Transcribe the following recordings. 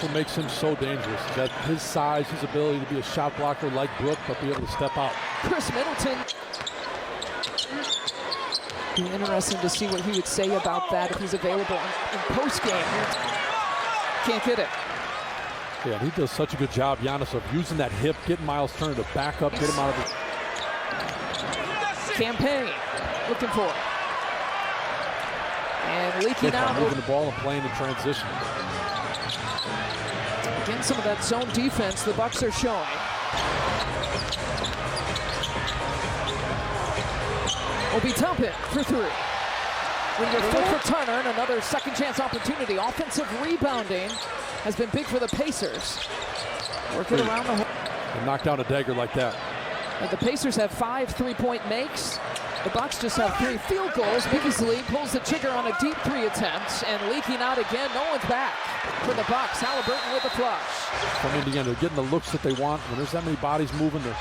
what makes him so dangerous. Is that his size, his ability to be a shot blocker like Brook, but be able to step out. Chris Middleton. Be interesting to see what he would say about that if he's available in post-game. Can't get it. Yeah, he does such a good job, Giannis, of using that hip, getting Miles Turner to back up, get him out of it. Campaign, looking for it. And leaking out. Moving the ball and playing in transition. Again, some of that zone defense the Bucks are showing. Obi Toppin for three. When you're full for Turner and another second chance opportunity. Offensive rebounding has been big for the Pacers. Working around the hole. And knock down a dagger like that. And the Pacers have 5 3-point makes. The Bucks just have 3 field goals. Beasley pulls the trigger on a deep 3 attempt and leaking out again. No one's back for the Bucks. Halliburton with the flush. From Indiana, they're getting the looks that they want. When there's that many bodies moving, they're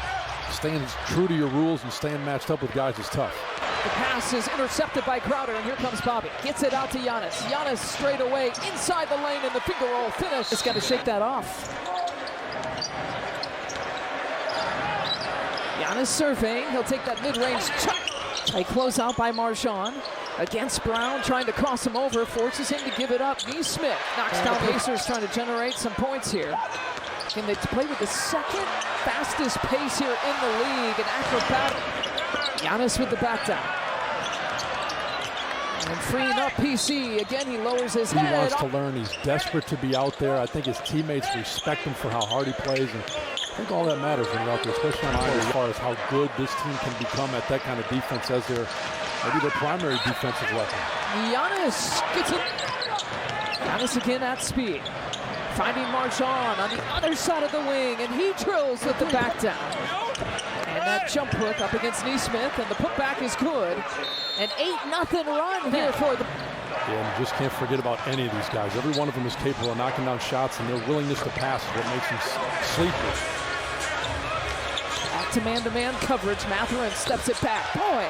staying true to your rules and staying matched up with guys is tough. The pass is intercepted by Crowder, and here comes Bobby. Gets it out to Giannis. Giannis straight away inside the lane, and the finger roll finish. Just got to shake that off. Giannis surveying. He'll take that mid-range shot. A closeout by Marchand. Against Brown, trying to cross him over. Forces him to give it up. Neesmith knocks down Pacers, trying to generate some points here. Can they play with the second fastest pace here in the league? An acrobatic. Giannis with the back down. And freeing up PC. Again, he lowers his head. He wants to learn. He's desperate to be out there. I think his teammates respect him for how hard he plays. And I think all that matters when you're out there, especially on court, as far as how good this team can become at that kind of defense as maybe their primary defensive weapon. Giannis gets it. Giannis again at speed. Finding Marchand on the other side of the wing, and he drills with the back down. And that jump hook up against Neesmith, and the putback is good. An 8-0 run here for the... Yeah, and you just can't forget about any of these guys. Every one of them is capable of knocking down shots, and their willingness to pass is what makes them sleepers. Back to man-to-man coverage. Mathurin steps it back. Boy,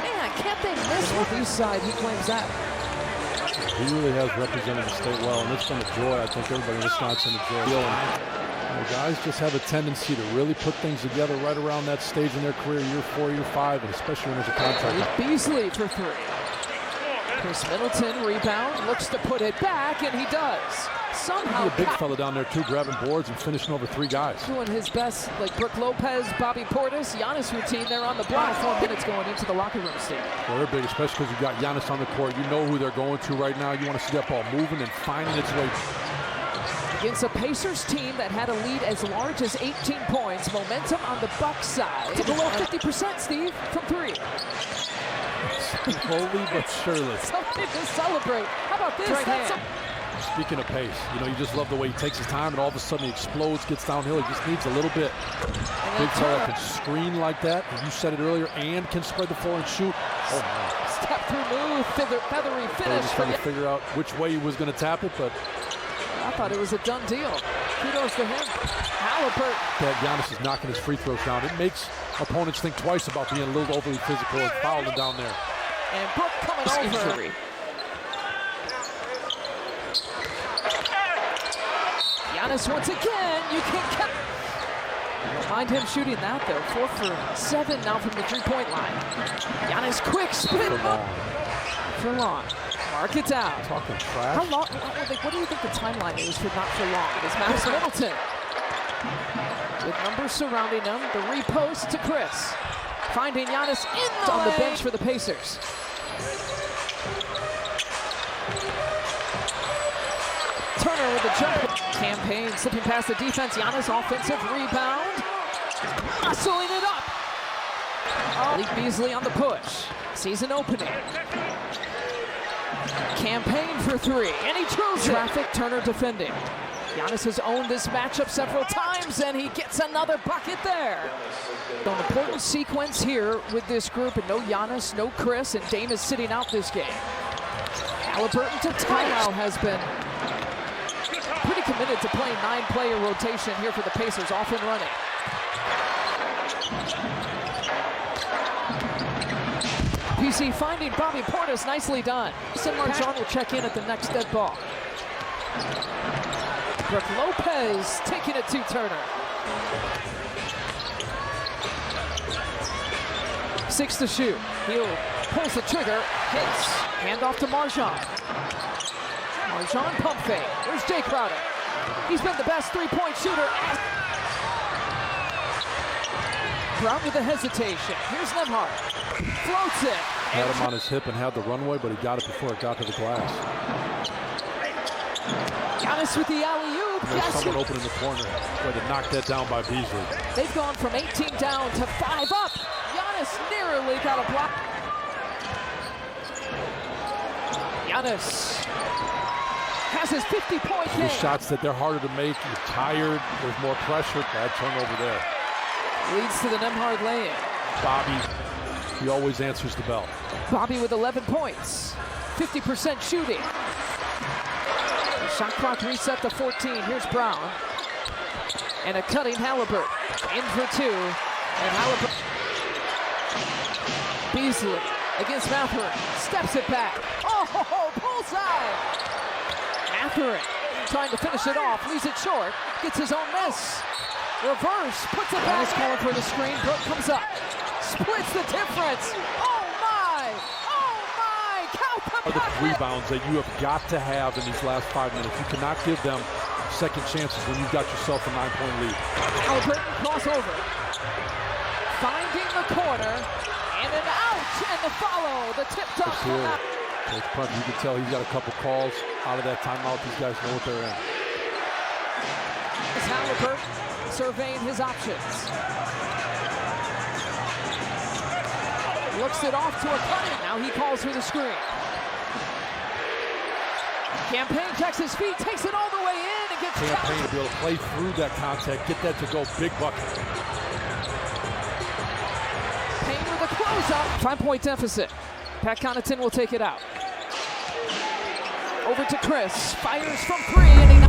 man, can't they miss with each side? He claims that. He really has represented the state well, and it's been a joy. I think everybody in Wisconsin enjoys it. Guys just have a tendency to really put things together right around that stage in their career, year 4, year 5, and especially when there's a contract. Beasley for 3. Chris Middleton rebound, looks to put it back, and he does. Somehow a big fella down there too, grabbing boards and finishing over 3 guys. Doing his best, like Brook Lopez, Bobby Portis, Giannis routine there on the block. 4 minutes going into the locker room, Steve. Well, they're big, especially because you've got Giannis on the court. You know who they're going to right now. You want to see that ball moving and finding its way. Against a Pacers team that had a lead as large as 18 points. Momentum on the Bucks side. To below 50%, Steve, from 3. Slowly but surely. Something to celebrate. How about this? Speaking of pace, you just love the way he takes his time, and all of a sudden he explodes, gets downhill. He just needs a little bit. Big fella can screen like that, and you said it earlier, and can spread the floor and shoot. Oh, man. Step through move, feathery finish. Just trying to figure out which way he was going to tap it, but I thought it was a done deal. Kudos to him. Halliburton. That Giannis is knocking his free throws down. It makes opponents think twice about being a little overly physical and fouling down there. And Brook coming over. Injury. Giannis once again. You can mind him shooting that though. 4 for 7 now from the 3-point line. Giannis quick spin up for long. Mark it down. Talking trash. How long? What do you think the timeline is for not for long? It's Max Middleton with numbers surrounding him. The repost to Chris, finding Giannis on the bench for the Pacers. Turner with the jump. Campaign slipping past the defense. Giannis offensive rebound, muscling it up. Malik Beasley on the push. Sees an opening. Campaign for 3, and he drills traffic. Turner defending. Giannis has owned this matchup several times, and he gets another bucket there. So an important sequence here with this group, and no Giannis, no Chris, and Dame is sitting out this game. Halliburton to timeout has been pretty committed to playing 9-player rotation here for the Pacers, off and running. PC finding Bobby Portis, nicely done. Marchand will check in at the next dead ball. Brooke Lopez taking it to Turner. 6 to shoot. He'll pulls the trigger, hits. Handoff to Marjan. Marjan pump fake. Where's Jay Crowder? He's been the best three-point shooter. Brown with the hesitation. Here's Nembhard. Floats it. Had him on his hip and had the runway, but he got it before it got to the glass. Giannis with the alley-oop. There's someone open in the corner. Tried to knock that down by Beasley. They've gone from 18 down to 5 up. Giannis nearly got a block. Giannis has his 50-point game. The shots that they're harder to make. You're tired. There's more pressure. Bad turnover there. Leads to the Nembhard lay-in. Bobby, he always answers the bell. Bobby with 11 points. 50% shooting. The shot clock reset to 14. Here's Brown. And a cutting Halliburton. In for 2. And Halliburton. Beasley against Mathurin. Steps it back. Oh, bullseye! Mathurin trying to finish it off. Leaves it short. Gets his own miss. Reverse. Puts it back. Calling for the screen. Brooke comes up. Splits the difference. Oh, my! Oh, my! Count the bucket! The rebounds that you have got to have in these last 5 minutes. You cannot give them second chances when you've got yourself a 9-point lead. Halliburton crossover. Finding the corner. And an out. And the follow. The tip-top. Coach Punt, you can tell he's got a couple calls out of that timeout. These guys know what they're in. It's Halliburton surveying his options. Looks it off to a cutting. Now he calls for the screen. Campaign checks his feet, takes it all the way in, and gets Campaign to be able to play through that contact, get that to go, big bucket. Payne with a close-up. 5-point deficit. Pat Connaughton will take it out. Over to Chris. Fires from 3, and he